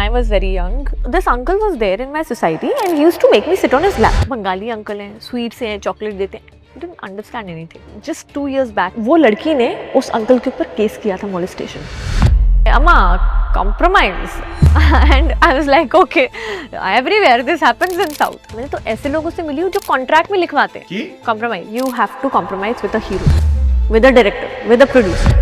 I was very young, this uncle was there in my society and he used to make me sit on his lap. Bengali uncle हैं, sweet से हैं, chocolate देते हैं. I didn't understand anything. Just 2 years back, वो लड़की ने उस uncle के ऊपर केस किया था molestation. अम्मा compromise. And I was like, okay, everywhere this happens in South. मैंने तो ऐसे लोगों से मिली हूँ जो कॉन्ट्रैक्ट में लिखवाते हैं. Compromise. You have to compromise with a hero, with a director, with a producer.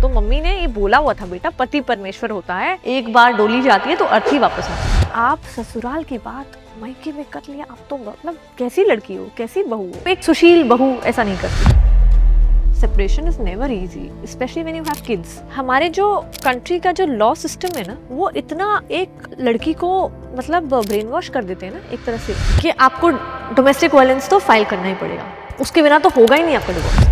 तो मम्मी ने ये बोला हुआ था, बेटा पति परमेश्वर होता है, एक बार डोली जाती है तो अर्थी वापस आती है. आप ससुराल की बात मायके में कर लिया, आप तो मतलब कैसी लड़की हो, कैसी बहू हो. एक सुशील बहू ऐसा नहीं करती. Separation is never easy, specially when you have kids. हमारे जो कंट्री का जो लॉ सिस्टम है ना, वो इतना एक लड़की को मतलब ब्रेन वॉश कर देते हैं ना एक तरह से, कि आपको डोमेस्टिक वायलेंस तो फाइल करना ही पड़ेगा, उसके बिना तो होगा ही नहीं आपका divorce.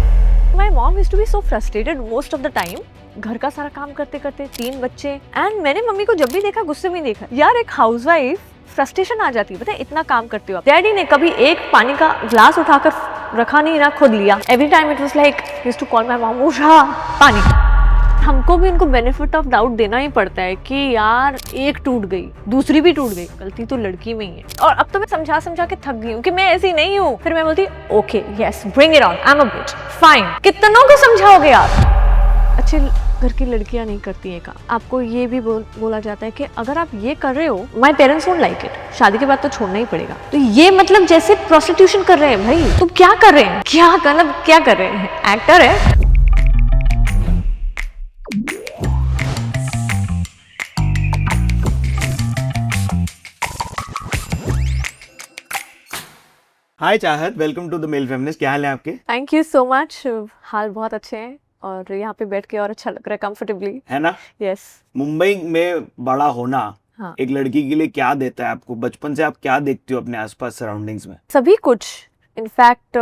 My mom used to be so frustrated most of the time. घर का सारा काम करते करते 3 बच्चे, एंड मैंने मम्मी को जब भी देखा गुस्से में देखा. यार एक हाउसवाइफ फ्रस्ट्रेशन आ जाती है, पता है इतना काम करते हो आप. डैडी ने कभी एक पानी का ग्लास उठाकर रखा नहीं ना, खुद लिया. Every time it was like he used to call my mom, उठा पानी. हमको भी इनको बेनिफिट ऑफ डाउट देना ही पड़ता है कि यार एक टूट गई, दूसरी भी टूट गई, गलती तो लड़की में ही है. और अब तो मैं समझा समझा के थक गई हूँ कि मैं ऐसी नहीं हूँ. फिर मैं बोलती okay yes bring it on, I am a bitch, fine. कितनों को समझाओगे आप. अच्छे घर की लड़कियां नहीं करती है काम. आपको ये भी बोला जाता है कि अगर आप ये कर रहे हो, my parents won't like it, शादी के बाद तो छोड़ना ही पड़ेगा. तो ये मतलब जैसे प्रोस्टिट्यूशन कर रहे हैं भाई. तुम क्या कर रहे हैं, क्या मतलब क्या कर रहे हैं, एक्टर है. Hi Chahat, welcome to the male feminist. क्या हाल है आपके? Thank you so much. हाल बहुत अच्छे हैं और यहाँ पे बैठ के और अच्छा लग रहा है, कंफर्टेबली, है ना? यस. मुंबई में बड़ा होना हाँ. एक लड़की के लिए क्या देता है आपको? बचपन से आप क्या देखते हो अपने आसपास सराउंडिंग्स में? सभी कुछ. इनफैक्ट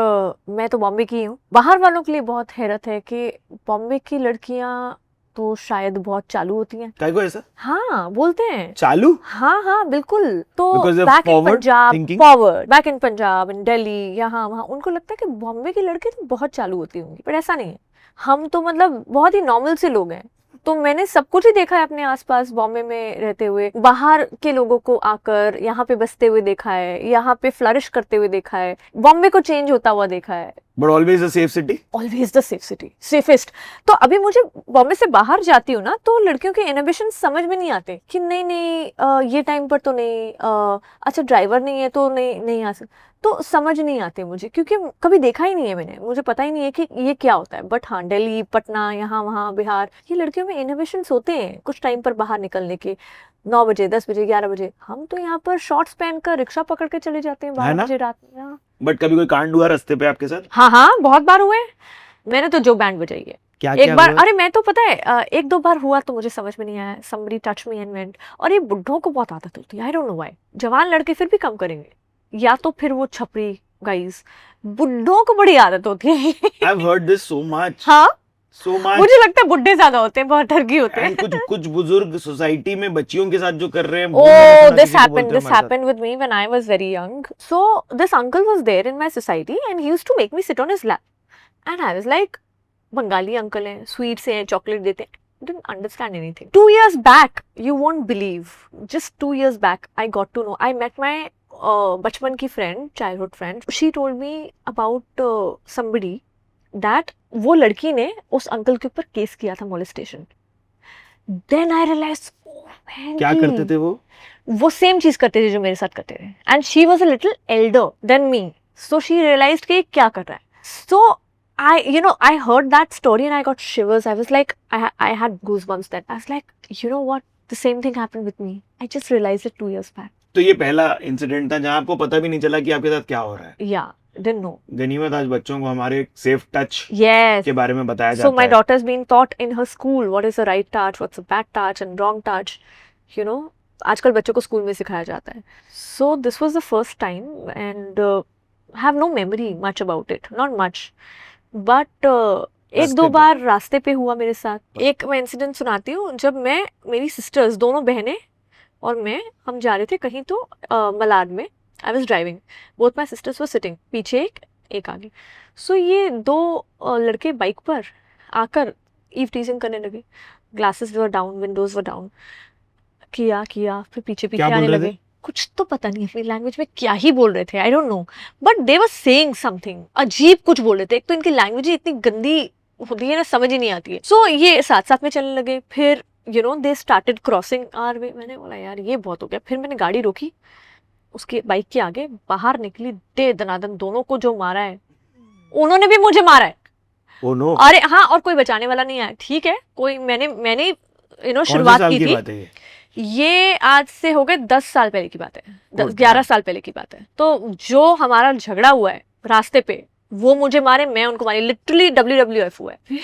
मैं तो बॉम्बे की हूँ. बाहर वालों के लिए बहुत हैरत है कि बॉम्बे की लड़कियाँ तो शायद बहुत चालू होती हैं. क्या को ऐसा? हाँ बोलते हैं चालू. हाँ बिल्कुल. तो back in Punjab, forward, back in Punjab, in Delhi, यहाँ वहाँ उनको लगता है कि बॉम्बे की लड़की तो बहुत चालू होती होंगी, पर ऐसा नहीं है. हम तो मतलब बहुत ही नॉर्मल से लोग हैं. तो मैंने सब कुछ ही देखा है अपने आसपास बॉम्बे में रहते हुए. बाहर के लोगों को आकर यहाँ पे बसते हुए देखा है, यहाँ पे फ्लरिश करते हुए देखा है, बॉम्बे को चेंज होता हुआ देखा है. But always a safe city? Always the safe city, safest. तो अभी मुझे बॉम्बे से बाहर जाती हूँ ना, तो लड़कियों के इनहिबिशन समझ में नहीं आते कि नहीं ये टाइम पर तो नहीं, अच्छा ड्राइवर नहीं है तो नहीं आ सकते. तो समझ नहीं आते मुझे, क्योंकि कभी देखा ही नहीं है मैंने, मुझे पता ही नहीं है कि ये क्या होता है. बट हाँ, दिल्ली, पटना, यहाँ वहाँ, बिहार, ये लड़कियों में इनहिबिशंस होते हैं कुछ टाइम पर बाहर निकलने के. 9 बजे, 10 बजे, 11 बजे. हम तो यहाँ पर शॉर्ट्स पहनकर रिक्शा पकड़ के चले जाते हैं 12 बजे रात में. बट कभी कोई कांड हुआ रास्ते पे आपके साथ? हाँ बहुत बार हुए. मैंने तो जो बैंड बजाई है. क्या एक बार, अरे मैं तो पता है 1-2 बार हुआ तो मुझे समझ में नहीं आया. somebody touched me and went. और ये बुड्ढों को बहुत आदत होती है, आई डोंट नो व्हाई. जवान लड़के फिर भी कम करेंगे, या तो फिर वो छपरी गाइस. बुड्ढों को बड़ी आदत होती है. I've heard this so much. हाँ so much. मुझे लगता है बुड्ढे ज्यादा होते हैं, बहुत ठरकी होते हैं. कुछ बुजुर्ग सोसाइटी में बच्चियों के साथ जो कर रहे हैं. Oh, this happened with me when I was very young. So this uncle was there in my society and he used to make me sit on his lap. And I was like, Bengali uncle हैं, sweet से हैं, chocolate देते हैं. Didn't understand anything. 2 years back, you won't believe. Just 2 years back, I got to know. I met my बचपन की friend, childhood friend. She told me about somebody that वो लड़की ने उस अंकल के ऊपर केस किया था molestation. Then I realized, oh man, क्या करते थे वो सेम चीज करते थे जो मेरे साथ करते थे. And she was a little elder than me. So she realized कि क्या कर रहा है. So I heard that story and I got shivers. I was like, I had goosebumps then. I was like, you know what? The same thing happened with me. I just realized it 2 years back. तो ये पहला incident था जहाँ आपको पता भी नहीं चला कि आपके साथ क्या हो रहा है. Yeah, didn't know. गनीमत आज बच्चों को हमारे सेफ टच yes. के बारे में बताया जाता है. So my daughter's been taught in her school what is a right touch, what's a bad touch and wrong touch. You know, आजकल बच्चों को स्कूल में सिखाया जाता है. So this was the first time and have no memory much about it, not much. But 1-2 बार रास्ते पे हुआ मेरे साथ. एक मैं इंसिडेंट सुनाती हूँ. जब मैं, मेरी सिस्टर्स, दोनों बहनें और मैं, हम जा रहे थे कहीं तो मलाड में. I was driving, both my sisters were sitting, पीछे एक आगे. सो ये 2 लड़के बाइक पर आकर ईव टीजिंग करने लगे. Glasses were down, Windows were down. किया फिर पीछे क्या आने बोल रहे लगे। थे? कुछ तो पता नहीं अपनी लैंग्वेज में क्या ही बोल रहे थे, I don't know, but they were saying something, अजीब कुछ बोल रहे थे। एक तो इनकी लैंग्वेज ही इतनी गंदी होती है ना, समझ ही नहीं आती है। सो ये साथ साथ में चलने लगे, फिर you know they started crossing our way. मैंने बोला यार ये बहुत हो गया। फिर मैंने गाड़ी रोकी उसके बाइक के आगे, बाहर निकली, दे दनादन दोनों को जो मारा है, उन्होंने भी मुझे मारा है। ओ नो, अरे हाँ, और कोई बचाने वाला नहीं आया, ठीक है। कोई मैंने यू नो कौन से शुरुआत साल की की थी। बात है ये? ये आज से हो गए 10 साल पहले की बात है, Oh, 11 साल पहले की बात है। तो जो हमारा झगड़ा हुआ है रास्ते पे, वो मुझे मारे, मैं उनको मारी, लिटरली WWF हुआ है।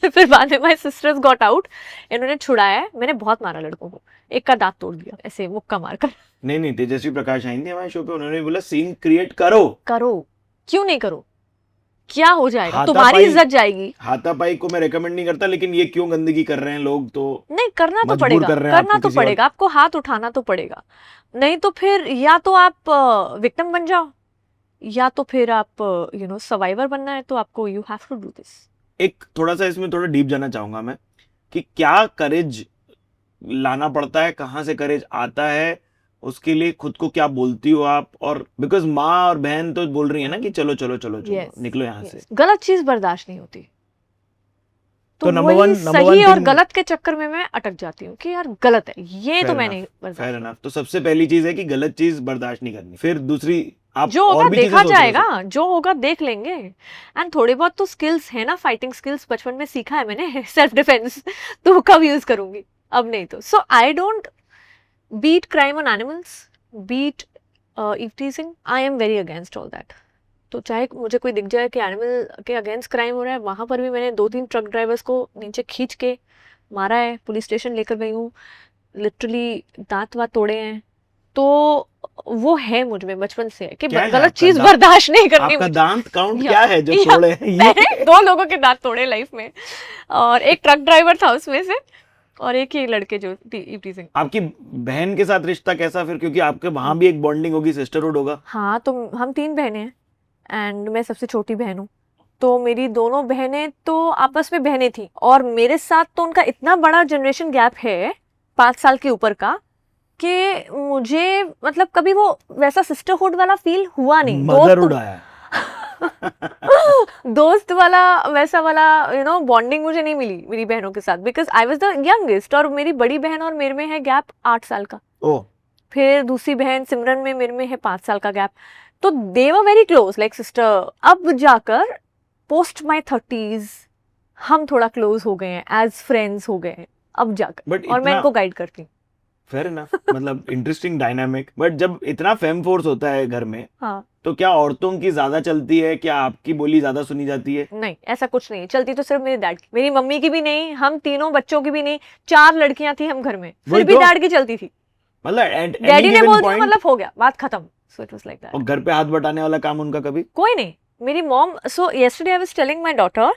फिर बाद में माय सिस्टर्स गॉट आउट, इन्होंने छुड़ाया है। मैंने बहुत मारा लड़कों को, एक का दांत तोड़ दिया ऐसे मुक्का मारकर। नहीं, तेजस्वी प्रकाश आई थी हमारे शो पे, उन्होंने बोला सीन क्रिएट करो। क्यों नहीं करो? क्या हो जाएगा? हाथापाई- तुम्हारी इज्जत जाएगी। हाथापाई को मैं रेकमेंड नहीं करता, लेकिन ये क्यों गंदगी कर रहे हैं लोग, तो नहीं, करना तो मजबूर पड़ेगा, कर रहे हैं करना आपको तो किसी और- पड़ेगा, आपको हाथ उठाना तो पड़ेगा। नहीं तो फिर या तो आप विक्टिम बन जाओ, या तो फिर आप यू नो सर्वाइवर बनना है, तो आपको you have to do this. एक थोड़ा सा इसमें थोड़ा डीप जाना चाहूंगा मैं, कि क्या करेज लाना पड़ता है, कहाँ से करेज आता है, उसके लिए खुद को क्या बोलती हो आप? और बिकॉज माँ और बहन तो बोल रही है ना कि चलो चलो चलो चलो, Yes, निकलो यहाँ से। गलत चीज बर्दाश्त नहीं होती, तो number वही one सही और thing- गलत के चक्कर में मैं अटक जाती हूँ कि यार गलत है ये, तो मैं नहीं बर्दाश्त। Fair enough. तो सबसे पहली चीज है कि गलत चीज बर्दाश्त नहीं करनी। फिर दूसरी, आप जो और होगा भी चीजें देखा सोच रहे हो। जाएगा, जो होगा देख लेंगे। एंड थोड़े बहुत तो स्किल्स है ना, फाइटिंग स्किल्स बचपन में सीखा है मैंने, सेल्फ डिफेंस, तो कब यूज करूंगी, अब नहीं तो। So I don't beat crime on animals, beat eve teasing, I am very against all that. तो चाहे मुझे कोई दिख जाए कि एनिमल के अगेंस्ट क्राइम हो रहा है, वहां पर भी मैंने 2-3 ट्रक ड्राइवर्स को नीचे खींच के मारा है, पुलिस स्टेशन लेकर गई हूँ, लिटरली दांत वात तोड़े हैं। तो वो है मुझ में बचपन से कि क्या है गलत आपका चीज दांत? बर्दाश्त नहीं करनी आपका मुझे। दांत काउंट या- क्या है जो या- तोड़े हैं ये? मैंने 2 लोगों के दांत तोड़े लाइफ में, और एक ट्रक ड्राइवर था उसमें से, और एक ही लड़के जो ईव टीजिंग। आपकी बहन के साथ रिश्ता कैसा फिर? क्योंकि आपके वहां भी एक बॉन्डिंग होगी, सिस्टरहुड होगा। हाँ, तो हम 3 बहनें हैं एंड मैं सबसे छोटी बहन हूँ। तो मेरी दोनों बहनें तो आपस में बहनें थी, और मेरे साथ तो उनका इतना बड़ा जनरेशन गैप है 5 साल के ऊपर का, कि मुझे मतलब कभी वो वैसा सिस्टरहुड वाला फील हुआ नहीं। मदरहुड आया। दोस्त वाला वैसा वाला यू नो बॉन्डिंग मुझे नहीं मिली मेरी बहनों के साथ, because I was the youngest, और मेरी बड़ी बहन और मेरे में है गैप 8 साल का। ओ, फिर दूसरी बहन सिमरन में मेरे में है 5 साल का गैप। तो they were very close like sister. अब जाकर पोस्ट माई 30s हम थोड़ा क्लोज हो गए हैं, एज फ्रेंड्स हो गए हैं अब जाकर, But और मैं इतना- इनको गाइड करती हूँ। Fair enough. मतलब इंटरेस्टिंग डायनामिक। बट जब इतना फेम फोर्स होता है घर में, हाँ, तो क्या औरतों की ज्यादा चलती है? क्या आपकी बोली ज्यादा सुनी जाती है? नहीं ऐसा कुछ नहीं, चलती तो सिर्फ मेरे डैड की, मेरी मम्मी की भी नहीं, हम तीनों बच्चों की भी नहीं, 4 लड़कियां थी हम घर में, वही फिर भी तो। डैड की चलती थी। मतलब at any डैडी ने given बोल दिया point- मतलब हो गया, बात खत्म। So it was like that. और घर पे हाथ बटाने वाला काम उनका कभी? कोई नहीं। मेरी mom, so yesterday I was telling my daughter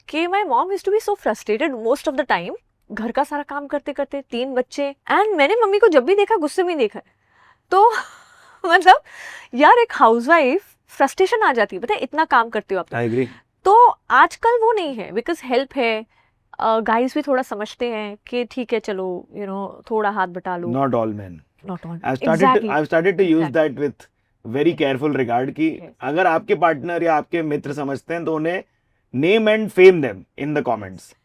कि my mom used to be so frustrated most of the time, घर का सारा काम करते करते, 3 बच्चे, एंड मैंने मम्मी को जब भी देखा गुस्से में ही देखा है। तो मतलब यार एक हाउसवाइफ फ्रस्ट्रेशन आ जाती है, पता है, इतना काम करते हो आप। I agree. तो आजकल वो नहीं है, बिकॉज हेल्प है, गाइस भी थोड़ा समझते हैं कि ठीक है चलो यू नो थोड़ा हाथ बटा लो। Not all man. Not all I've started to use Exactly. that with very careful regard कि Yes. अगर आपके पार्टनर या आपके मित्र समझते हैं, तो उन्हें name and fame them in the comments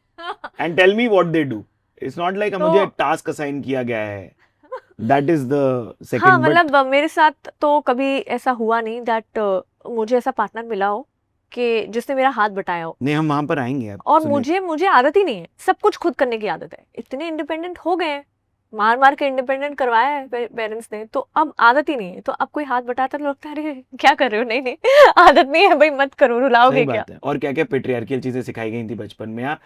and tell me what they do. It's not like तो- मुझे टास्क असाइन किया गया है. That is the second. हाँ, but मतलब मेरे साथ तो कभी ऐसा हुआ नहीं दैट मुझे ऐसा पार्टनर मिला हो कि जिसने मेरा हाथ बटाया हो। नहीं, हम वहां पर आएंगे अब। और सुनिए। मुझे आदत ही नहीं है, सब कुछ खुद करने की आदत है। इतने इंडिपेंडेंट हो गए हैं, मार मार के इंडिपेंडेंट करवाया है पेरेंट्स ने, तो अब आदत ही नहीं है। तो अब कोई हाथ बटाता तो लगता है अरे क्या कर रहे हो, नहीं नहीं आदत नहीं है भाई, मत करो, रुलाओगे सही क्या। बात है। और क्या क्या पेट्रियार्कियल चीजें सिखाई गई थी बचपन में, या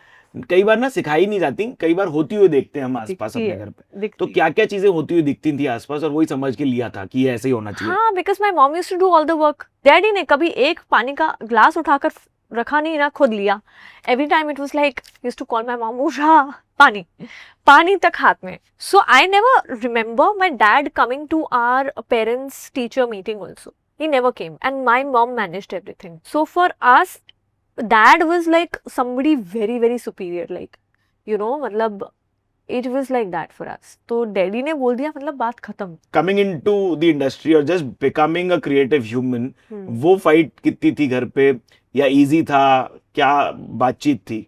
कई बार ना सिखाई नहीं जाती, कई बार होती हुई देखते हैं हम आसपास दिखती अपने है, घर पे। दिखती तो है। क्या क्या चीजें होती हुई दिखती थी आसपास, और वही समझ के लिया था कि ये ऐसे ही होना चाहिए? हाँ, because my mom used to do all the work. Daddy ने कभी एक पानी का ग्लास उठाकर रखा नहीं ना, खुद लिया। Every time it was like used to call my mom, उठा पानी तक हाथ में। So I never remember my dad coming to our parents teacher meeting also. He never came, and my mom managed everything. So for us, dad was like somebody very very superior, like you know, मतलब it was like that for us. तो daddy ने बोल दिया, मतलब बात खत्म. Coming into the industry और just becoming a creative human, वो फाइट कितनी थी घर पे, या इजी था, क्या बातचीत थी?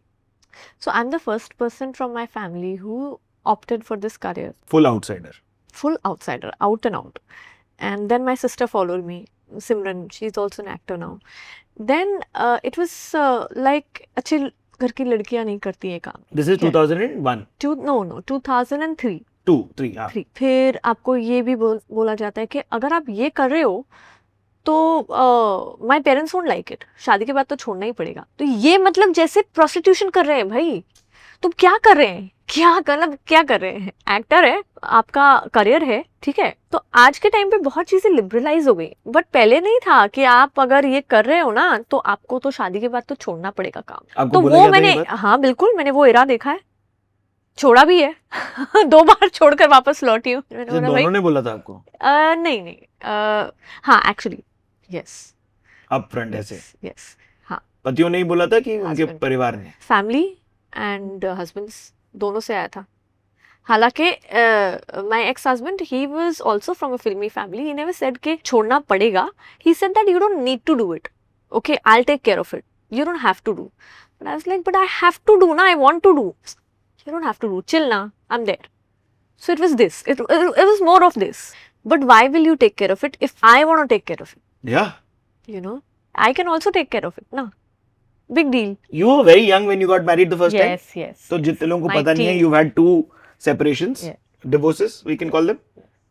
So I'm the first person from my family who opted for this career. Full outsider. Full outsider, out and out. And then my sister followed me, Simran. She's also an actor now. Then it was like अच्छे घर की लड़कियां नहीं करती ये काम. This is 2001. No, 2003. 3 हाँ. फिर आपको ये भी बोला जाता है कि अगर आप ये कर रहे हो तो my parents won't like it, शादी के बाद तो छोड़ना ही पड़ेगा. तो ये मतलब जैसे प्रोस्टिट्यूशन कर रहे हैं भाई. तुम क्या कर रहे हैं, क्या कर रहे हैं? एक्टर है, आपका करियर है, ठीक है. तो आज के टाइम पे बहुत चीजें लिबरलाइज हो गई, बट पहले नहीं था कि आप अगर ये कर रहे हो ना तो आपको तो शादी के बाद तो छोड़ना पड़ेगा काम. आपको तो बोला वो गया था मैंने, ये बात? हाँ बिल्कुल, मैंने वो एरा देखा है, छोड़ा भी है. 2 बार छोड़कर वापस लौटी हूँ. मैंने बोला, भाई दोनों ने बोला था आपको? नहीं, हाँ एक्चुअली यस, अप फ्रंट ऐसे? यस, हाँ. पतियों ने ही बोला था कि उनके Husband. परिवार ने? फैमिली एंड हस्बैंड्स दोनों से आया था. हालांकि my ex husband, he was also from a filmi family. He never said कि छोड़ना पड़ेगा. He said that you don't need to do it, okay, I will take care of it, you don't have to do. But I was like, but I have to do ना, I want to do. You don't have to do, chill ना, I am there. So it was this. It was more of this. But why will you take care of it if I want to take care of it? Yeah. You know, I can also take care of it. No, big deal. You were very young when you got married the first time. Yes. तो जितने लोगों को 19. पता नहीं है, you've had 2 separations, Yeah. divorces, we can call them,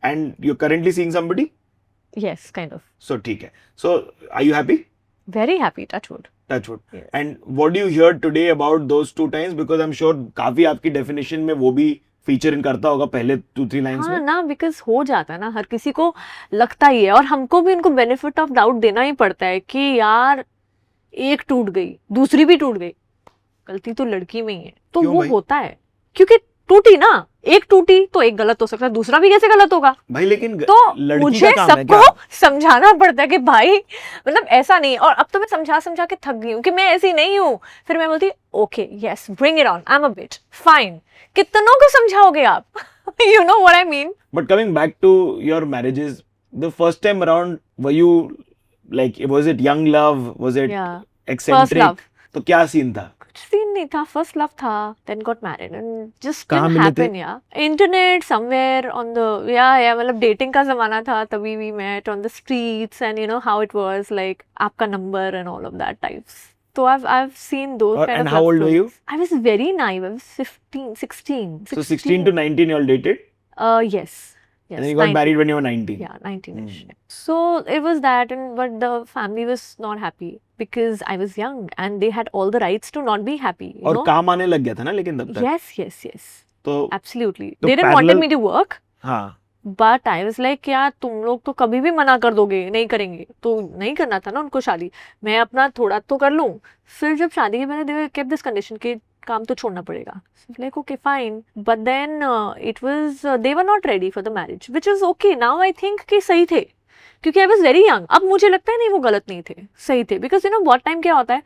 and you're currently seeing somebody. Yes, kind of. So ठीक है. So are you happy? Very happy, touch wood. Touch wood. Yes. And what do you hear today about those 2 times? Because I'm sure काफी आपकी definition में वो भी feature in करता होगा पहले 2-3 लाइंस हाँ में. ना, बिकॉज हो जाता है ना, हर किसी को लगता ही है, और हमको भी उनको बेनिफिट ऑफ डाउट देना ही पड़ता है कि यार एक टूट गई, दूसरी भी टूट गई, गलती तो लड़की में ही है. तो क्यों वो भाई? होता है, क्योंकि टूटी ना, एक टूटी तो एक गलत हो सकता है, दूसरा भी कैसे गलत होगा. भाई लेकिन तो लड़की मुझे का काम है सबको क्या? समझाना पड़ता है कि भाई मतलब ऐसा नहीं. और अब तो मैं समझा के थक गई हूँ कि मैं ऐसी नहीं हूँ. फिर मैं बोलती okay yes, bring it on, I am a bitch fine. कितनों को समझाओगे आप? You know what I mean? But coming back to your marriages, the first time around, were you like, was it young love? Was it Yeah. eccentric? First love. तो क्या scene था? कुछ scene नहीं था, first love था, then got married and just कहाँ didn't मिले थे? हैपन. या इंटरनेट समवेयर ऑन द, या मतलब डेटिंग का जमाना था, तभी we met on the streets and you know how it was, like आपका number and all of that types. So I've seen those Or- kind and of how love old were you? stories. I was very naive. I was 16. So 16 to 19 you all dated? Yes. And then you got 19. married when you were 19? Yeah, 19ish. So it was that, but the family was not happy because I was young and they had all the rights to not be happy. You और know? काम आने लग गया था ना लेकिन तब तक? Yes. तो Absolutely. तो They didn't wanted parallel- me to work. हाँ. बट आई वाज लाइक, यार तुम लोग तो कभी भी मना कर दोगे, नहीं करेंगे, तो नहीं करना था ना उनको शादी. मैं अपना थोड़ा तो कर लूँ. फिर जब शादी के पहले दे केप्ट दिस कंडीशन कि काम तो छोड़ना पड़ेगा. Like okay fine, but then it was, they were not ready for the marriage, which is okay. Now I think कि सही थे, क्योंकि आई वाज वेरी यंग. अब मुझे लगता है नहीं, वो गलत नहीं थे, सही थे. बिकॉज यू नो बहुत टाइम क्या होता है,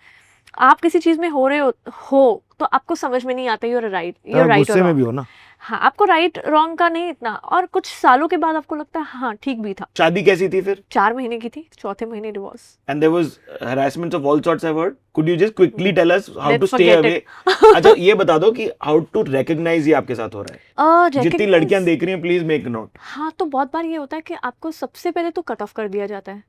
आप किसी चीज में हो रहे हो तो आपको समझ में नहीं आता यूर राइट गुस्से में भी हो ना. हाँ, आपको राइट रॉन्ग का नहीं इतना, और कुछ सालों के बाद आपको लगता है हाँ ठीक भी था. शादी कैसी थी फिर? 4 महीने की थी, चौथे महीने divorce. And there was harassments of all sorts I've heard. Could you just quickly tell us how Let's to stay forget away? अच्छा ये बता दो कि how to recognize ये आपके साथ हो रहा है. जितनी Recognize- लड़कियां देख रही हैं प्लीज मेक नोट. हाँ, तो बहुत बार ये होता है कि आपको सबसे पहले तो कट ऑफ कर दिया जाता है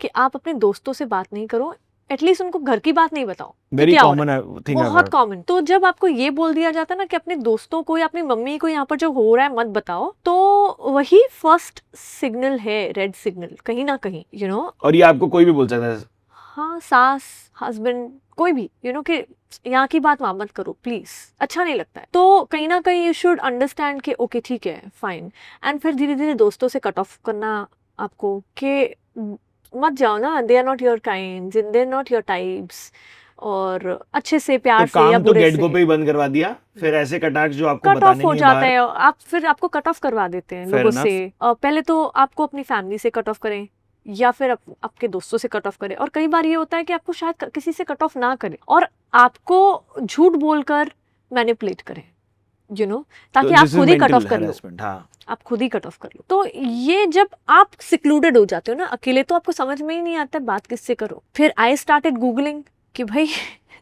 कि आप अपने दोस्तों से बात नहीं करो, एटलीस्ट उनको घर की बात नहीं बताओ. वेरी क्या हो रहा कॉमन थिंग. बहुत कॉमन. तो जब आपको ये बोल दिया जाता है ना कि अपने दोस्तों को या अपनी मम्मी को यहाँ पर जो हो रहा है मत बताओ, तो वही फर्स्ट सिग्नल है, रेड सिग्नल कहीं ना कहीं, यू नो. और ये आपको कोई भी बोल सकता है? हाँ, सास, हस्बैंड, कोई भी, यू नो, कि यहाँ की बात वहाँ मत करो प्लीज, अच्छा नहीं लगता है. तो कहीं ना कहीं यू शुड अंडरस्टैंड कि ओके ठीक है फाइन. एंड फिर धीरे धीरे दोस्तों से कट ऑफ करना आपको, कि मत जाओ ना, they are not your kind, they are not your types. और अच्छे से प्यार तो से या काम तो बुरे गेट से गो पे ही बंद करवा दिया, फिर ऐसे कटाक्ष जो आपको कट ऑफ बताने हो नहीं जाता बाहर. है. आप फिर आपको कट ऑफ करवा देते हैं Fair लोगों enough. से. पहले तो आपको अपनी फैमिली से कट ऑफ करें, या फिर आपके दोस्तों से कट ऑफ करें. और कई बार ये होता है कि आपको शायद किसी से कट ऑफ ना करें और आपको झूठ बोलकर मैनिपुलेट करें. ताकि आप खुद ही कट ऑफ कर लो, हाँ आप खुद ही कट ऑफ कर लो। तो ये जब आप सिक्लूडेड हो जाते हो ना अकेले, तो आपको समझ में ही नहीं आता बात किससे करो। फिर आई स्टार्टेड गूगलिंग कि भाई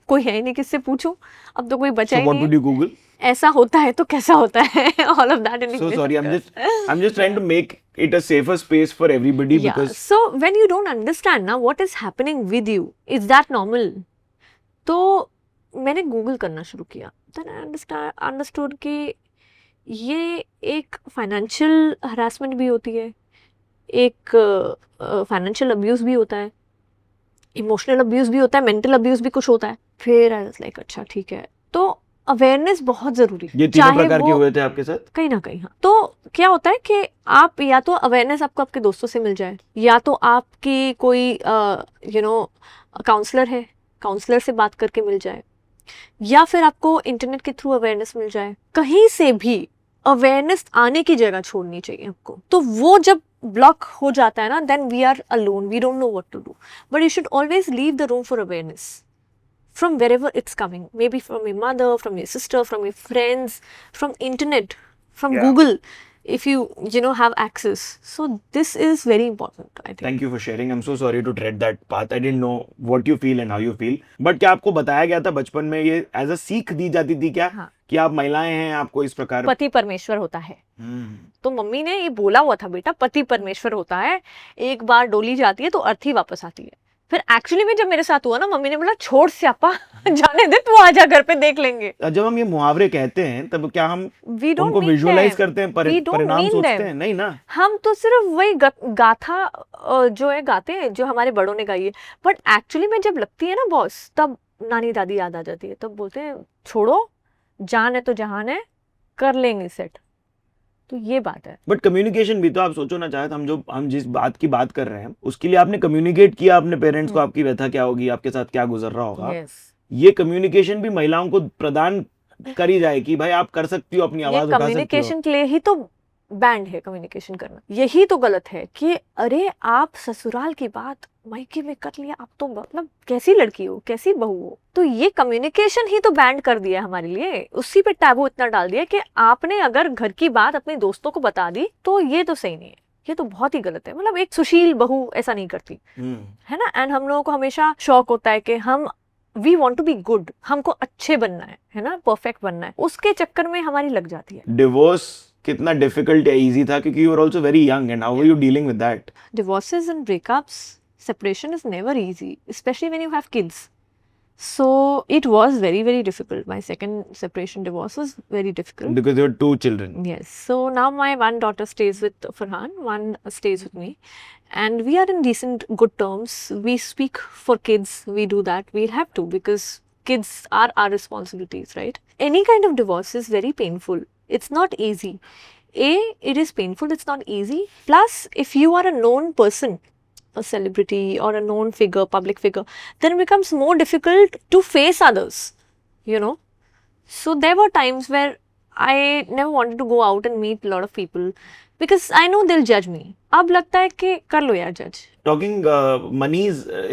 कोई है ही नहीं, किससे पूछूं, अब तो कोई बचा ही व्हाट नहीं वुड यू गूगल? ऐसा होता है तो कैसा होता है all of that in So English. sorry, I'm just trying to make it a safer space for everybody Yeah. because So when you don't understand now what is happening with you, is that normal? तो मैंने Google करना शुरू किया, then I understood कि ये एक financial harassment भी होती है, एक फाइनेंशियल अब्यूज भी होता है, इमोशनल अब्यूज भी होता है, मेंटल अब्यूज भी कुछ होता है। फिर आई वाज लाइक अच्छा ठीक है, तो अवेयरनेस बहुत जरूरी है। ये तीनों चाहे प्रकार के वो हुए थे आपके साथ? कहीं ना कहीं, हाँ। तो क्या होता है कि आप या तो अवेयरनेस आपको आपके दोस्तों से मिल जाए, या तो आपकी कोई काउंसलर है, काउंसलर से बात करके मिल जाए, या फिर आपको इंटरनेट के थ्रू अवेयरनेस मिल जाए। कहीं से भी अवेयरनेस आने की जगह छोड़नी चाहिए आपको। तो वो जब ब्लॉक हो जाता है ना, then we are alone, we don't know what to do, but you should always leave the room for awareness from wherever it's coming, maybe from your mother, from your sister, from your friends, from internet, from Yeah. Google, if you have access. So this is very important, I think. Thank you for sharing. I'm so sorry to tread that path. I didn't know what you feel and how you feel. But क्या आपको बताया गया था बचपन में, ये as a सीख दी जाती थी क्या? हाँ। कि आप महिलाएं हैं, आपको इस प्रकार पति परमेश्वर होता है। तो मम्मी ने ये बोला हुआ था, बेटा पति परमेश्वर होता है, एक बार डोली जाती है तो अर्थी वापस आती है। फिर एक्चुअली में जब मेरे साथ हुआ ना, मम्मी ने बोला छोड़ स्यापा, जाने दे, तू आजा घर पे देख लेंगे। जब हम ये मुहावरे कहते हैं तब क्या हम उनको विजुअलाइज करते हैं, परिणाम सोचते हैं? नहीं ना, हम तो सिर्फ वही गाथा जो है गाते हैं, जो हमारे बड़ों ने गाई है। बट एक्चुअली में जब लगती है ना बॉस, तब नानी दादी याद आ जाती है, तब बोलते हैं छोड़ो, जान है तो जहान है, कर लेंगे सेट। तो ये बात है। बट कम्युनिकेशन भी तो आप सोचो ना, चाहे हम जिस बात की बात कर रहे हैं उसके लिए आपने कम्युनिकेट किया अपने पेरेंट्स को, आपकी व्यथा क्या होगी, आपके साथ क्या गुजर रहा होगा। ये कम्युनिकेशन भी महिलाओं को प्रदान करी जाए कि भाई आप कर सकती हो, अपनी आवाज उठा सकती हो। कम्युनिकेशन के लिए ही तो बैंड है कम्युनिकेशन करना। यही तो गलत है कि अरे आप ससुराल की बात मायके में कर लिया, आप तो मतलब कैसी लड़की हो, कैसी बहू हो। तो ये कम्युनिकेशन ही तो बैंड कर दिया है हमारे लिए, उसी पे टैबू इतना डाल दिया कि आपने अगर घर की बात अपने दोस्तों को बता दी तो ये तो सही नहीं है, ये तो बहुत ही गलत है। मतलब एक सुशील बहू ऐसा नहीं करती है ना। एंड हम लोगों को हमेशा शौक होता है कि हम we want to be good, हमको अच्छे बनना है ना, परफेक्ट बनना है, उसके चक्कर में हमारी लग जाती है। डिवोर्स कितना डिफिकल्ट या इजी था, क्योंकि you are also very young, and how are you dealing with that? Divorces and breakups, separation is never easy, especially when you have kids. So it was very, very difficult. My second separation divorce was very difficult. Because there were 2 children. Yes. So now my one daughter stays with Farhan, one stays with me. And we are in decent, good terms. We speak for kids. We do that. We'll have to, because kids are our responsibilities, right? Any kind of divorce is very painful. It's not easy. It is painful. It's not easy. Plus, if you are a known person, a celebrity or a known figure, public figure, then it becomes more difficult to face others, So there were times where I never wanted to go out and meet a lot of people because I know they'll judge me. अब लगता है कि कर लो यार जज। Talking money,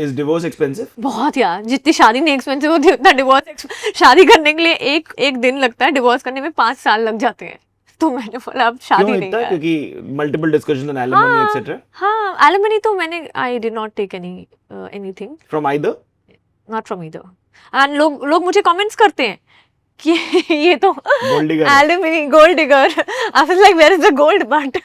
is divorce expensive? बहुत यार, जितनी शादी नहीं एक्सपेंसिव होती उतना डिवोर्स। शादी करने के लिए एक दिन लगता है, डिवोर्स करने में 5 साल लग जाते हैं। तो मैंने बोला अब शादी नहीं है, क्योंकि multiple discussions on alimony etcetera. हाँ, एलिमनी तो मैंने I did not take anything from either, not from either. And लोग मुझे कमेंट्स करते हैं कि ये तो alimony gold digger. I was like where is the gold but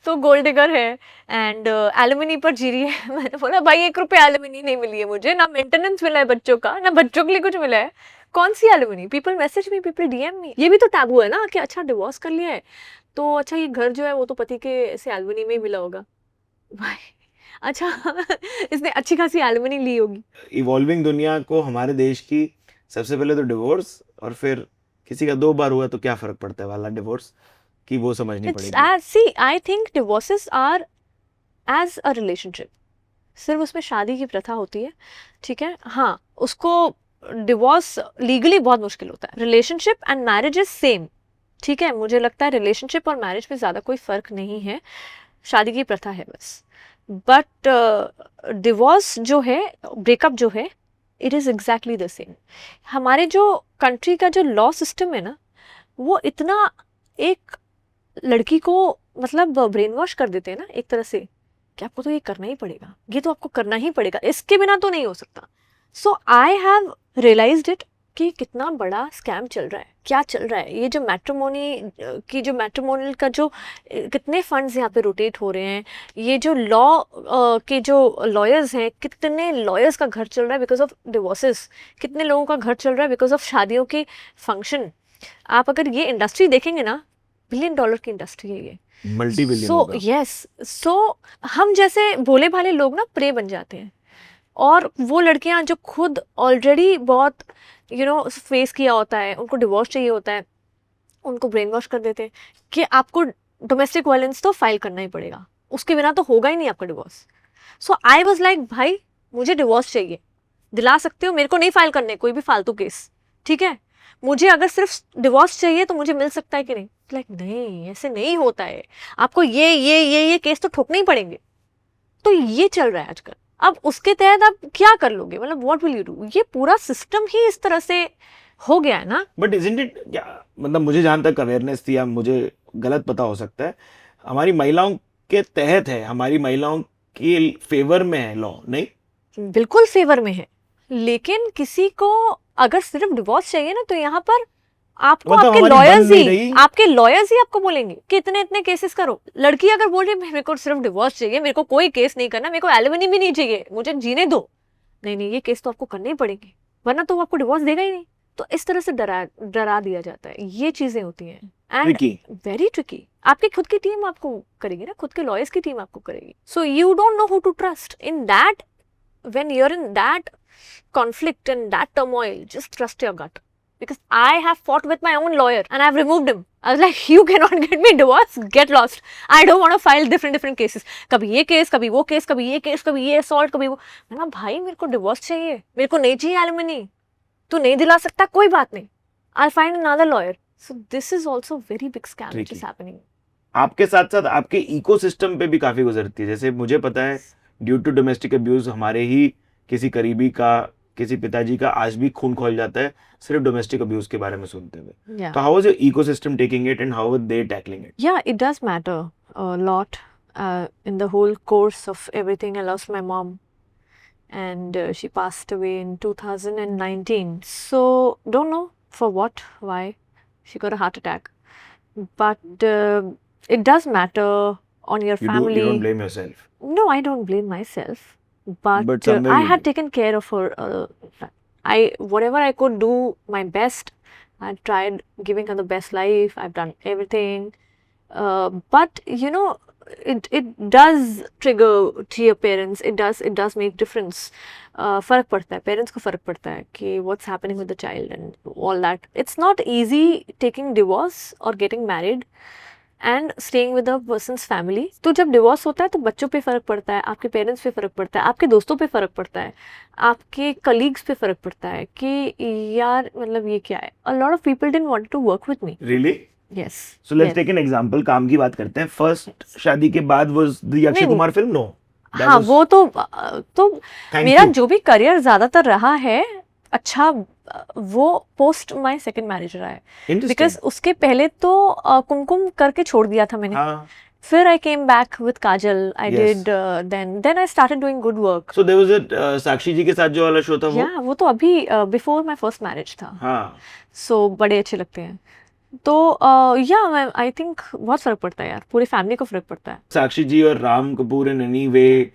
तो गोल्ड डिगर है एंड एलिमनी पर जी रही है। मैंने बोला भाई 1 रुपया एलिमनी नहीं मिली है मुझे, ना मेंटेनेंस मिला है बच्चों का, ना बच्चों के लिए कुछ मिला है। कौन सी alimony? People message me, people DM me. ये भी तो टैबू है ना कि अच्छा डिवोर्स कर लिया है तो अच्छा ये घर जो है वो तो पति के ऐसे एलिमनी में ही मिला होगा। भाई अच्छा इसने अच्छी खासी एलिमनी ली होगी। इवॉल्विंग दुनिया को हमारे देश की सबसे पहले तो डिवोर्स, और फिर किसी का 2 बार हुआ तो क्या फर्क पड़ता है वाला डिवोर्स की, वो समझनी पड़ेगी। See, I think divorces are as a relationship. सिर्फ उसमें शादी की प्रथा होती है, ठीक है। हाँ, उसको डिवोर्स लीगली बहुत मुश्किल होता है। Relationship and marriage is same, ठीक है। मुझे लगता है रिलेशनशिप और मैरिज में ज़्यादा कोई फ़र्क नहीं है, शादी की प्रथा है बस। बट डिवोर्स जो है, ब्रेकअप जो है, it is exactly the same. हमारे जो कंट्री का जो लॉ सिस्टम है ना, वो इतना एक लड़की को मतलब ब्रेन वॉश कर देते हैं ना एक तरह से कि आपको तो ये करना ही पड़ेगा, ये तो आपको करना ही पड़ेगा, इसके बिना तो नहीं हो सकता. सो आई हैव रियलाइज्ड इट कि कितना बड़ा स्कैम चल रहा है, क्या चल रहा है. ये जो मैट्रिमोनी की जो मैट्रिमोनियल का जो कितने फंड्स यहाँ पे रोटेट हो रहे हैं, ये जो लॉ के जो लॉयर्स हैं, कितने लॉयर्स का घर चल रहा है बिकॉज ऑफ डिवोर्सेस, कितने लोगों का घर चल रहा है बिकॉज ऑफ शादियों के फंक्शन. आप अगर ये इंडस्ट्री देखेंगे ना, $1 बिलियन की इंडस्ट्री है ये. मल्टी बिलियन सो यस, सो हम जैसे भोले भाले लोग ना प्रे बन जाते हैं, और वो लड़कियां जो खुद ऑलरेडी बहुत फेस किया होता है, उनको डिवोर्स चाहिए होता है, उनको ब्रेन वॉश कर देते हैं कि आपको डोमेस्टिक वायलेंस तो फाइल करना ही पड़ेगा, उसके बिना तो होगा ही नहीं आपका divorce. So I was like भाई मुझे डिवोर्स चाहिए, दिला सकते हो, मेरे को नहीं फाइल करने कोई भी फालतू केस, ठीक है, मुझे अगर सिर्फ डिवोर्स चाहिए तो मुझे मिल सकता है कि नहीं. लाइक नहीं, ऐसे नहीं होता है, आपको ये केस तो ठोकने ही पड़ेंगे. तो ये चल रहा है आजकल. अब उसके तहत आप क्या कर लोगे, मतलब व्हाट विल यू डू. ये पूरा सिस्टम ही इस तरह से हो गया है ना. बट इजंट इट, क्या मतलब मुझे जहां तक अवेयरनेस थी, या मुझे गलत पता हो सकता है, हमारी महिलाओं के तहत है, हमारी महिलाओं के फेवर में है लॉ, नहीं? बिल्कुल फेवर में है, लेकिन किसी को अगर सिर्फ डिवोर्स चाहिए ना, तो यहाँ पर आपको मतलब आपके लॉयर्स ही आपको बोलेंगे कि इतने इतने केसेस करो. लड़की अगर बोल रही है मेरे को सिर्फ डिवोर्स चाहिए, मेरे को कोई केस नहीं करना, मेरे को एलिमनी भी नहीं चाहिए, मुझे जीने दो, नहीं ये केस तो आपको करने ही पड़ेंगे, वरना तो वो आपको डिवोर्स देगा ही नहीं. तो इस तरह से डरा दिया जाता है. ये चीजें होती हैं एंड वेरी ट्रिकी. आपकी खुद की टीम आपको करेगी ना, खुद के लॉयर्स की टीम आपको करेगी. So you don't know who to trust in that. When you're in that conflict and that turmoil, just trust your gut. Because I have fought with my own lawyer and I've removed him. I was like, you cannot get me divorce, get lost. I don't want to file different cases. कभी ये case, कभी वो case, कभी ये case, कभी ये assault, कभी वो. मैंने कहा भाई मेरे को डिवोर्स चाहिए, मेरे को नहीं चाहिए एलिमनी, तू नहीं दिला सकता कोई बात नहीं, I'll find another lawyer. So this is also very big scam which is happening. आपके साथ साथ आपके इकोसिस्टम पे भी काफी गुजरती है. जैसे मुझे पता है ड्यू टू डोमेस्टिक अब्यूज हमारे ही किसी करीबी का, किसी पिताजी का आज भी खून खोल जाता है सिर्फ डोमेस्टिक अब्यूज के बारे में सुनते हुए. तो how was your ecosystem taking it and how were they tackling it? Yeah, it does matter a lot in the whole course of everything. I lost my mom and she passed away in 2019. So don't know for what, why she got a heart attack. But it does matter on your family. You don't blame yourself? No, I don't blame myself. But I had taken care of her. Whatever I could do, my best. I tried giving her the best life. I've done everything. But it does trigger to your parents. It does make difference. फर्क पड़ता है, parents को फर्क पड़ता है कि what's happening with the child and all that. It's not easy taking divorce or getting married and staying with a person's family. तो जब डिवोर्स होता है तो बच्चों पे फर्क पड़ता है, आपके पेरेंट्स पे फर्क पड़ता है, आपके दोस्तों पे फर्क पड़ता है, आपके कलीग्स पे फर्क पड़ता है कि यार मतलब ये क्या है. A lot of people didn't want to work with me. Really? Yes. So let's take an example. काम की बात करते हैं. First शादी के बाद was the Akshay Kumar film? No. हाँ वो तो मेरा जो भी करियर ज्यादातर रहा है अच्छा, वो पोस्ट माय सेकंड मैरिज रहा है. बिकॉज उसके पहले तो कुमकुम करके छोड़ दिया था मैंने. फिर I came back with Kajal. I did then I started doing good work. So there was a साक्षी जी के साथ जो वाला शो था वो? Yeah, वो तो अभी before my first marriage था. हाँ. So बड़े अच्छे लगते हैं. तो या आई थिंक बहुत फर्क पड़ता है यार, पूरी फैमिली को फर्क पड़ता है. साक्षी जी और Ram Kapoor in any way,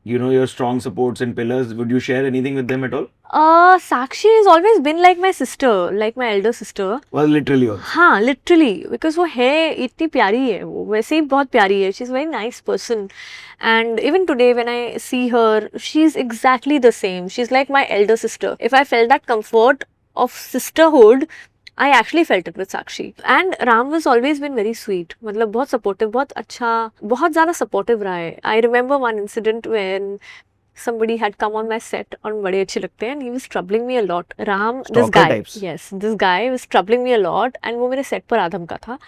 you know, your strong supports and pillars, would you share anything with them at all? Sakshi has always been like my sister, like my elder sister. Well, literally also. हाँ, literally, because वो है इतनी प्यारी है, वो वैसे ही बहुत प्यारी है. She's a very nice person, and even today when I see her, she's exactly the same. She's like my elder sister. If I felt that comfort of sisterhood, I actually felt it with Sakshi. And Ram has always been very sweet. मतलब बहुत supportive, बहुत अच्छा, बहुत ज़्यादा supportive रहा है. I remember one incident when somebody had come on my set और बड़े अच्छे लगते हैं and he was troubling me a lot. Ram, this guy, yes, this guy was troubling me a lot and वो मेरे set पर आधम का था.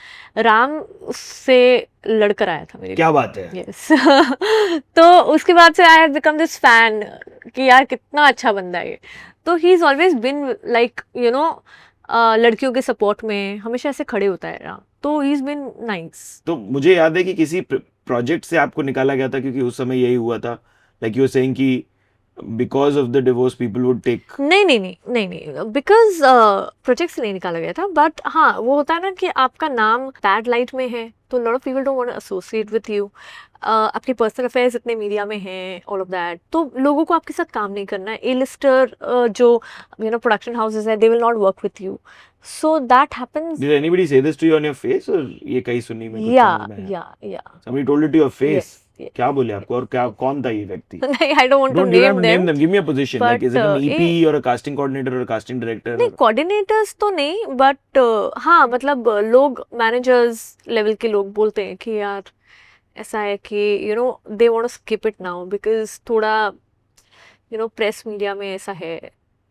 Ram उससे लड़कर आया था मेरे. क्या बात है? Yes. तो उसके बाद से I have become this fan कि यार कितना अच्छा बंदा है ये. तो he's always been like, you know, लड़कियों के सपोर्ट में हमेशा ऐसे खड़े होता है ना, तो ही इज बीन नाइस। तो मुझे याद है कि किसी प्रोजेक्ट से आपको निकाला गया था क्योंकि उस समय यही हुआ था, लाइक यू वर सेइंग कि because of the divorce people would take. नहीं, बिकॉज प्रोजेक्ट से नहीं निकाला गया था, बट हाँ वो होता है ना कि आपका नाम बैड लाइट में है तो lot of people don't want to associate with you, आपके पर्सनल अफेयर्स इतने मीडिया में हैं, ऑल ऑफ दैट, तो लोगों को आपके साथ काम नहीं करना है। ए लिस्टर जो प्रोडक्शन हाउसेस है, they will not work with you, so that happens. Did anybody say this to you on your face और ये कहीं सुनी में कुछ समझ में आया? या Somebody told it to your face. Yes. क्या बोले आपको और क्या कौन था ये व्यक्ति? नहीं, I don't want to Don't you have name to name them. them. Give me a position. Like is it an But, EP or a casting coordinator or a casting director? नहीं, कोऑर्डिनेटर्स तो नहीं, but हाँ मतलब लोग managers level के लोग बोलते हैं कि यार ऐसा है कि they want to skip it now because थोड़ा प्रेस मीडिया में ऐसा है,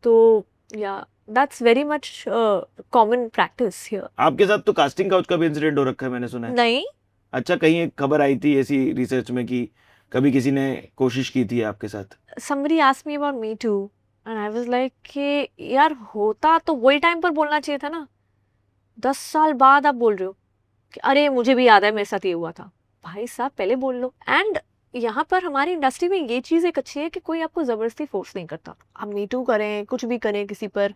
तो या that's very much common practice here. आपके साथ तो कास्टिंग काउच का भी इंसिडेंट हो रखा है मैंने सुना है। नहीं, अच्छा, कहीं एक खबर आई थी ऐसी रिसर्च में कि कभी किसी ने कोशिश की थी आपके साथ। somebody asked me about me too and I was like कि यार होता तो वही टाइम पर बोलना चाहिए था ना, 10 साल बाद आप बोल रहे हो कि अरे मुझे भी याद है मेरे साथ ये हुआ था। भाई साहब पहले बोल लो। एंड यहाँ पर हमारी इंडस्ट्री में ये चीज़ एक अच्छी है कि कोई आपको जबरदस्ती फोर्स नहीं करता, आप मी टू करें कुछ भी करें किसी पर,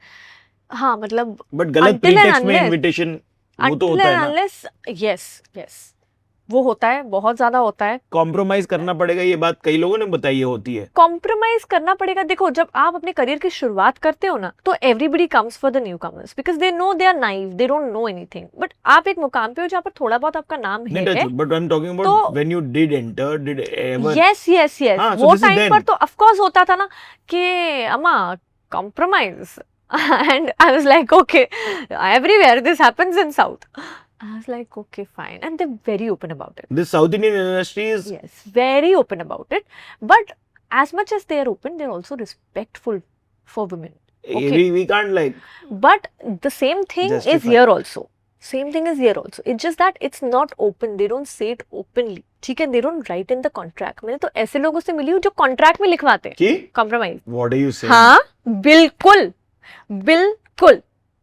हाँ मतलब बट गलत until and प्रीटेक्स्ट में unless- इनविटेशन वो तो होता है ना। अनलेस यस वो होता है, बहुत ज्यादा होता है। कॉम्प्रोमाइज करना पड़ेगा, ये बात कई लोगों ने बताई है होती है। कॉम्प्रोमाइज करना पड़ेगा। देखो जब आप अपने करियर की शुरुआत करते हो ना, तो everybody comes for the newcomers because they know they are naive, they don't know anything, but आप एक मुकाम पे हो जहाँ पर थोड़ा बहुत आपका नाम है। But I am talking about when you did enter, did ever. Yes हाँ, so वो this is टाइम then. पर तो ऑफ कोर्स होता था ना कि अम्मा compromise and I was like okay, everywhere this happens in South. I was like okay fine, and they're very open about it. This South Indian industry is Yes, very open about it. But as much as they are open, they're also respectful for women. Okay. we can't like But the same thing is Justify. here also. Same thing is here also. It's just that it's not open. They don't say it openly. ठीक है, they don't write in the contract. मैंने तो ऐसे लोगों से मिली हूँ जो contract में लिखवाते हैं कि compromise. what are you saying? हाँ बिल्कुल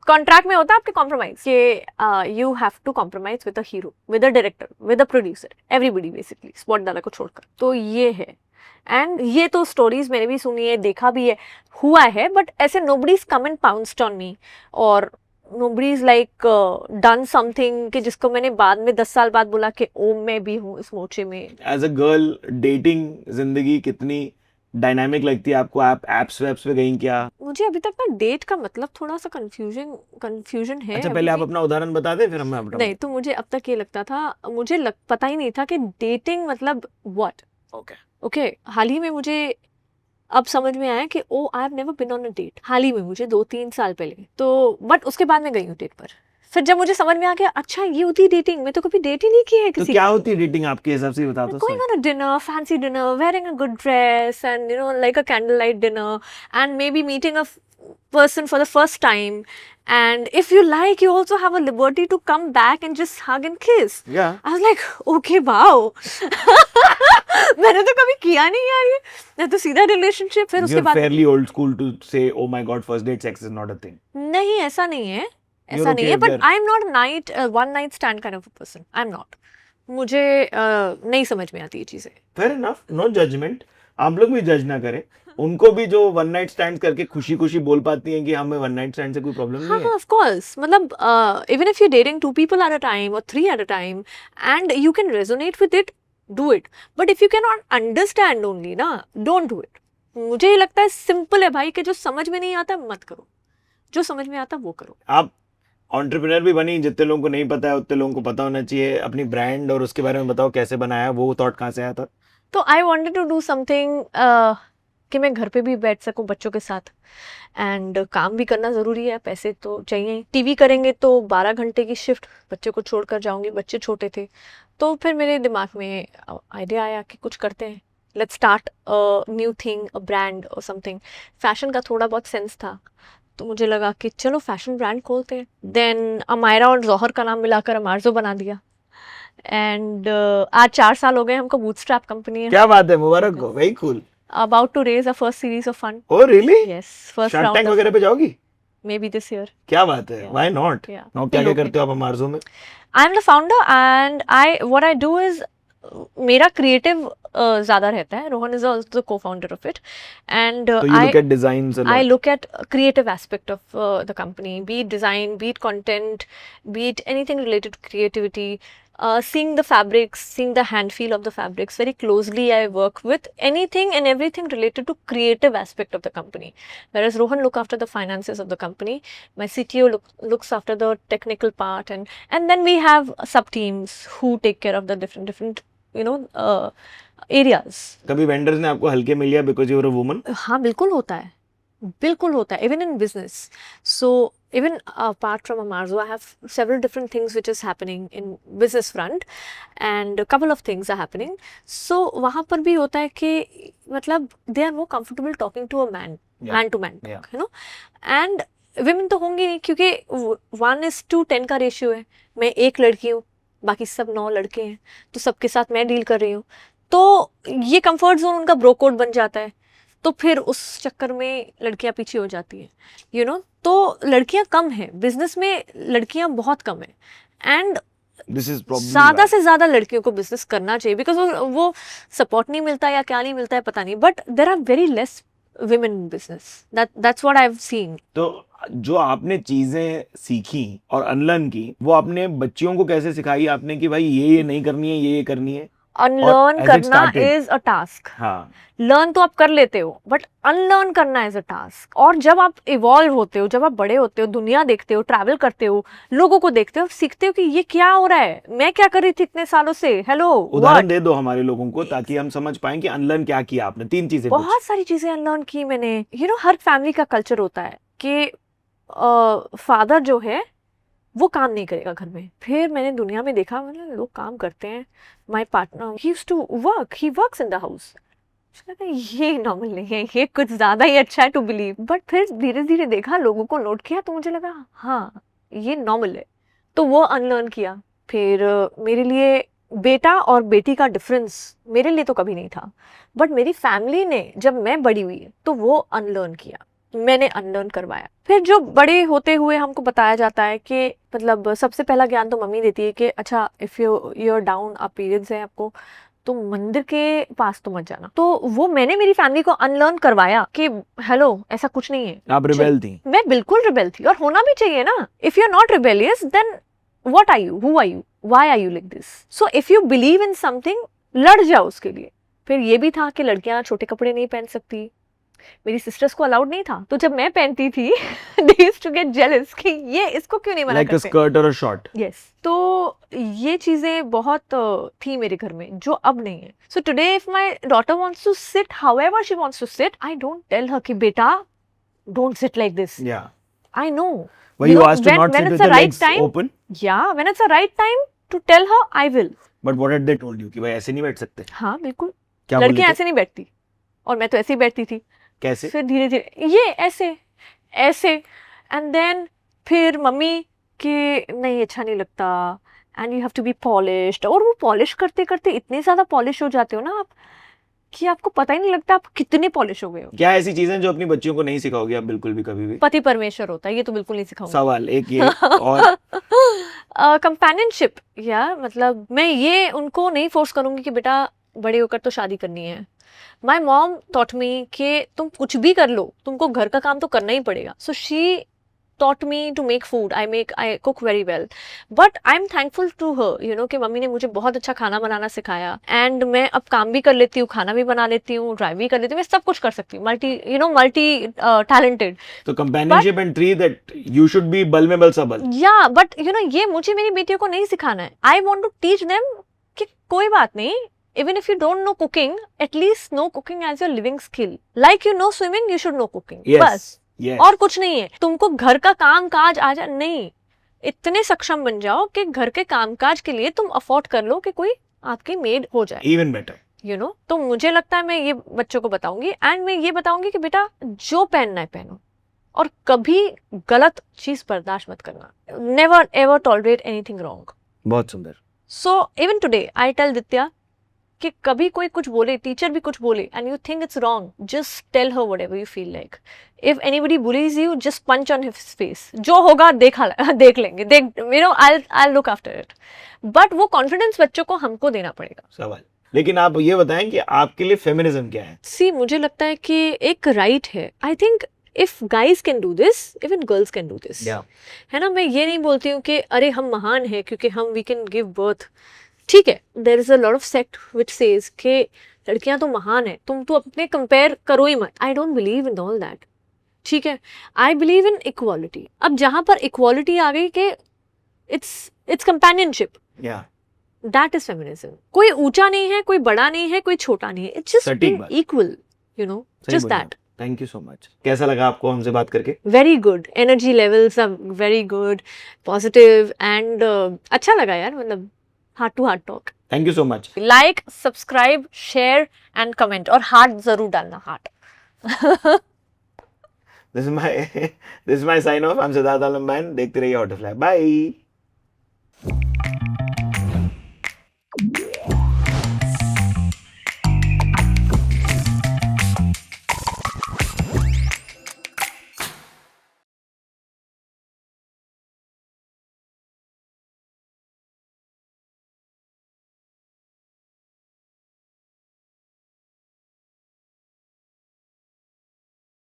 कॉन्ट्रैक्ट में होता है आपके कॉम्प्रोमाइज कि you have to compromise with the hero, with the director, with the producer, everybody basically, spot डाला को छोड़कर। तो ये है, एंड ये तो स्टोरीज मैंने भी सुनी है, देखा भी है, हुआ है, बट ऐसे nobody is come and pounced on me और nobody is like done something कि जिसको मैंने बाद में 10 साल बाद बोला कि ओ मैं भी हूँ इस मोर्चे में। एज अ गर्ल डेटिंग जिंदगी कितनी डायनामिक लगती है आपको? आप एप्स वेप्स पे गई क्या? मुझे अभी तक ना डेट का मतलब थोड़ा सा कंफ्यूजन है। अच्छा, पहले आप अपना उदाहरण बता दें फिर मैं बताऊं। नहीं, तो मुझे अब तक ये लगता था, पता ही नहीं था कि डेटिंग मतलब व्हाट। ओके हाल ही में मुझे अब समझ में आया कि oh I have never been on a date. हाल ही में मुझे 2-3 साल पहले, तो बट उसके बाद मैं गई हूँ डेट पर। फिर जब मुझे समझ में आ गया अच्छा ये होती है डेटिंग, मैं तो कभी डेट ही नहीं की है तो किसी। क्या होती है डेटिंग आपके हिसाब से बता दो। Going on a dinner, fancy dinner, wearing a good dress, and like a candlelight dinner, and maybe meeting a person for the first time, and if you like, you also have a liberty to come back and just hug and kiss. Yeah. I was like, okay, wow. मैंने तो कभी किया नहीं यार ये, मैं तो सीधा रिलेशनशिप। फिर उसके You're बाद fairly old school to say, oh my god, first date sex is not a thing. नहीं, ऐसा नहीं है, You're ऐसा नहीं okay है, but there. I am not one night stand kind of a person. I'm not. मुझे नहीं समझ में आती ये चीजें। Fair enough, no judgment. आप लोग भी जज ना करें। उनको भी जो वन नाइट स्टैंड करके खुशी खुशी बोल पाती हैं कि हमें वन नाइट स्टैंड से कोई प्रॉब्लम नहीं है। ऑफ कोर्स, मतलब even if you dating 2 people at a time or 3 at a time and you can resonate with it, do it. But if you cannot understand only ना, don't do it. मुझे ये लगता है simple है भाई कि जो समझ में नहीं आता मत करो, जो समझ में आता वो करो। आप एंटरप्रेन्योर भी बनी, जितने लोगों को नहीं पता है उतने लोगों को पता होना चाहिए। अपनी ब्रांड और उसके बारे में बताओ, कैसे बनाया, वो थॉट कहाँ से आया था? तो I wanted to do something कि मैं घर पे भी बैठ सकूं बच्चों के साथ, एंड काम भी करना ज़रूरी है, पैसे तो चाहिए। टीवी करेंगे तो 12 घंटे की शिफ्ट, बच्चे को छोड़कर जाऊंगी, बच्चे छोटे थे। तो फिर मेरे दिमाग में आइडिया आया कि कुछ करते हैं, let's start a new thing, a brand और समथिंग। फैशन का थोड़ा बहुत सेंस था, तो मुझे लगा कि चलो फैशन ब्रांड खोलते हैं। देन अमायरा और जौहर का नाम मिलाकर अमारजो बना दिया, एंड आज 4 साल हो गए हमको, बूटस्ट्रैप कंपनी है। क्या बात है, मुबारक हो, very cool. About to raise a first series of fund. Oh really? Yes, first Shark round. Tank वगैरह पे जाओगी? maybe this year. क्या बात है, Yeah. why not? Yeah. Now क्या क्या करते हो आप अमार्जो में? I'm the founder and what I do is मेरा creative ज़्यादा रहता है. Rohan is also the co-founder of it, and So you look at designs a lot. I look at creative aspect of the company, be it design, be it content, be it anything related to creativity. Seeing the fabrics, seeing the hand feel of the fabrics very closely. I work with anything and everything related to creative aspect of the company. Whereas Rohan look after the finances of the company. My CTO looks after the technical part, and then we have sub teams who take care of the different areas. कभी vendors ने आपको हल्के मिल लिया because you are a woman? हाँ, बिल्कुल होता है, बिल्कुल होता है, even in business. So even apart from Amarzo, I have several different things which is happening in business front, and a couple of things are happening. So वहाँ पर भी होता है कि मतलब they are more comfortable talking to a man, man to man, you know, and women तो होंगी नहीं क्योंकि 1:10 का रेशियो है. मैं एक लड़की हूँ, बाकी सब 9 लड़के हैं, तो सबके साथ मैं डील कर रही हूँ, तो ये कंफर्ट जोन उनका ब्रो कोड बन जाता है. तो फिर उस चक्कर में लड़कियां पीछे हो जाती हैं, यू नो. तो लड़कियां कम हैं बिजनेस में, लड़कियां बहुत कम हैं, एंड ज़्यादा से ज़्यादा लड़कियों को बिजनेस करना चाहिए बिकॉज वो सपोर्ट नहीं मिलता या क्या नहीं मिलता है पता नहीं, but there are very less women in business. That's what I've seen. तो जो आपने चीजें सीखी और अनलर्न की, वो आपने बच्चियों को कैसे सिखाई आपने कि भाई ये नहीं करनी है, ये करनी है? अनलर्न करना इज अ टास्क. हाँ, लर्न तो आप कर लेते हो, बट अनलर्न करना इज अ टास्क. और जब आप इवॉल्व होते हो, जब आप बड़े होते हो, दुनिया देखते हो, ट्रैवल करते हो, लोगों को देखते हो, सीखते हो कि ये क्या हो रहा है, मैं क्या कर रही थी इतने सालों से. हेलो, उदाहरण दे दो हमारे लोगों को ताकि हम समझ पाएं कि अनलर्न क्या किया आपने. 3 चीजें. बहुत सारी चीजें अनलर्न की मैंने. यू नो, हर फैमिली का कल्चर होता है कि फादर जो है वो काम नहीं करेगा घर में. फिर मैंने दुनिया में देखा, मतलब लोग काम करते हैं. My partner he used to work, he works in the house. ये नॉर्मल नहीं है, ये कुछ ज्यादा ही अच्छा है टू बिलीव. बट फिर धीरे धीरे देखा, लोगों को नोट किया, तो मुझे लगा हाँ ये नॉर्मल है, तो वो अनलर्न किया. फिर मेरे लिए बेटा और बेटी का डिफरेंस मेरे लिए तो कभी नहीं था, बट मेरी फैमिली ने जब मैं बड़ी हुई तो वो अनलर्न किया, मैंने अनलर्न करवाया. फिर जो बड़े होते हुए हमको बताया जाता है कि मतलब सबसे पहला ज्ञान तो मम्मी देती है कि अच्छा इफ यू आर डाउन, आप पीरियड्स हैं आपको, तो मंदिर के पास तो मत जाना. तो वो मैंने मेरी फैमिली को अनलर्न करवाया कि हेलो ऐसा कुछ नहीं है. आप रिबेल थी? मैं बिल्कुल रिबेल थी, और होना भी चाहिए ना. If you are not rebellious then what are you, who are you, why are you like this. So if you believe in something, लड़ जाओ उसके लिए. फिर ये भी था कि लड़कियां छोटे कपड़े नहीं पहन सकती, मेरी सिस्टर्स को अलाउड नहीं था, तो जब मैं पहनती थी they used to get jealous कि ये इसको क्यों नहीं मना करते. Like a skirt or a short. Yes. तो ये चीजें बहुत थी मेरे घर में जो अब नहीं है. So today if my daughter wants to sit however she wants to sit, I don't tell her कि बेटा don't sit like this. Yeah. I know. Were you asked to not sit with the legs open? Yeah, when it's the right time to tell her, I will. But what had they told you कि भाई ऐसे नहीं बैठ सकते? हाँ बिल्कुल. क्या बोले? लड़कियां ऐसे नहीं बैठती, और मैं तो ऐसे ही बैठती थी. कैसे? फिर धीरे धीरे ये ऐसे ऐसे, एंड देन फिर मम्मी कि नहीं अच्छा नहीं लगता, and you have to be polished. और वो पॉलिश करते करते इतने ज्यादा पॉलिश हो जाते हो ना आप कि आपको पता ही नहीं लगता आप कितने पॉलिश हो गए हो. क्या ऐसी चीजें जो अपनी बच्चियों को नहीं सिखाओगे आप बिल्कुल भी कभी भी? पति परमेश्वर होता है, ये तो बिल्कुल नहीं सिखाऊंगी. सवाल एक ये और कंपेनियनशिप. यार मतलब मैं ये उनको नहीं फोर्स करूंगी कि बेटा बड़े होकर तो शादी करनी है. माई मॉम taught me कि तुम कुछ भी कर लो, तुमको घर का काम तो करना ही पड़ेगा. So she taught me to make food. I cook very well. But I'm thankful to her, you know, कि मम्मी ने मुझे बहुत अच्छा खाना बनाना सिखाया. And मैं अब काम भी कर लेती हूँ, खाना भी बना लेती हूँ, ड्राइव भी कर लेती हूँ, मैं सब कुछ कर सकती हूँ. multi talented. तो companionship and 3 that you should be बल में बल सबल. Yeah, but you know ये मुझे मेरी बेटियों को नहीं सिखाना है. I want to teach them कि कोई बात नहीं. Even if you don't know cooking, at least know cooking as your living skill. Like you know swimming, you should know cooking. Yes. बस. Yes. और कुछ नहीं है. तुमको घर का काम काज आ जाए, नहीं, इतने सक्षम बन जाओ कि घर के काम काज के लिए तुम अफोर्ड कर लो कि कोई आपकी मेड हो जाए. Even better. You know, तो मुझे लगता है मैं ये बच्चों को बताऊंगी, एंड मैं ये बताऊंगी कि बेटा जो पहनना है पहनो, और कभी गलत चीज बर्दाश्त मत करना. Never ever tolerate anything wrong. बहुत सुंदर. So even today I tell Ditya, कि कभी कोई कुछ बोले, टीचर भी कुछ बोले and you think it's wrong, just tell her whatever you feel like. If anybody bullies you, just punch on his face. जो होगा देख लेंगे, you know, I look after it. But वो कॉन्फिडेंस बच्चों को हमको देना पड़ेगा. सवाल. लेकिन आप ये बताएं कि आपके लिए फेमिनिज्म क्या है? सी, मुझे लगता है कि एक राइट है. I think if guys can do this, even girls can do this. है ना, मैं ये नहीं बोलती हूँ कि अरे हम महान हैं क्योंकि हम वी कैन गिव बर्थ. ठीक है, there is a lot of sect which says कि लड़कियां तो महान है, तुम तो अपने कंपेयर करो ही मत. I don't believe in all that. ठीक है, आई बिलीव इन इक्वालिटी. अब जहां पर इक्वालिटी आ गई कि it's companionship, that is feminism. कोई ऊंचा नहीं है, कोई बड़ा नहीं है, कोई छोटा नहीं है. It's just being equal, you know, just that. Thank you so much. कैसा लगा आपको हमसे बात करके? Very good. Energy levels are very good, positive and अच्छा लगा यार, मतलब heart to heart talk. Thank you so much. Like, subscribe, share and comment, और हार्ट जरूर डालना, heart. This is my sign off. I'm Siddharth Alambayan. देखते रहिए How to Fly. Bye.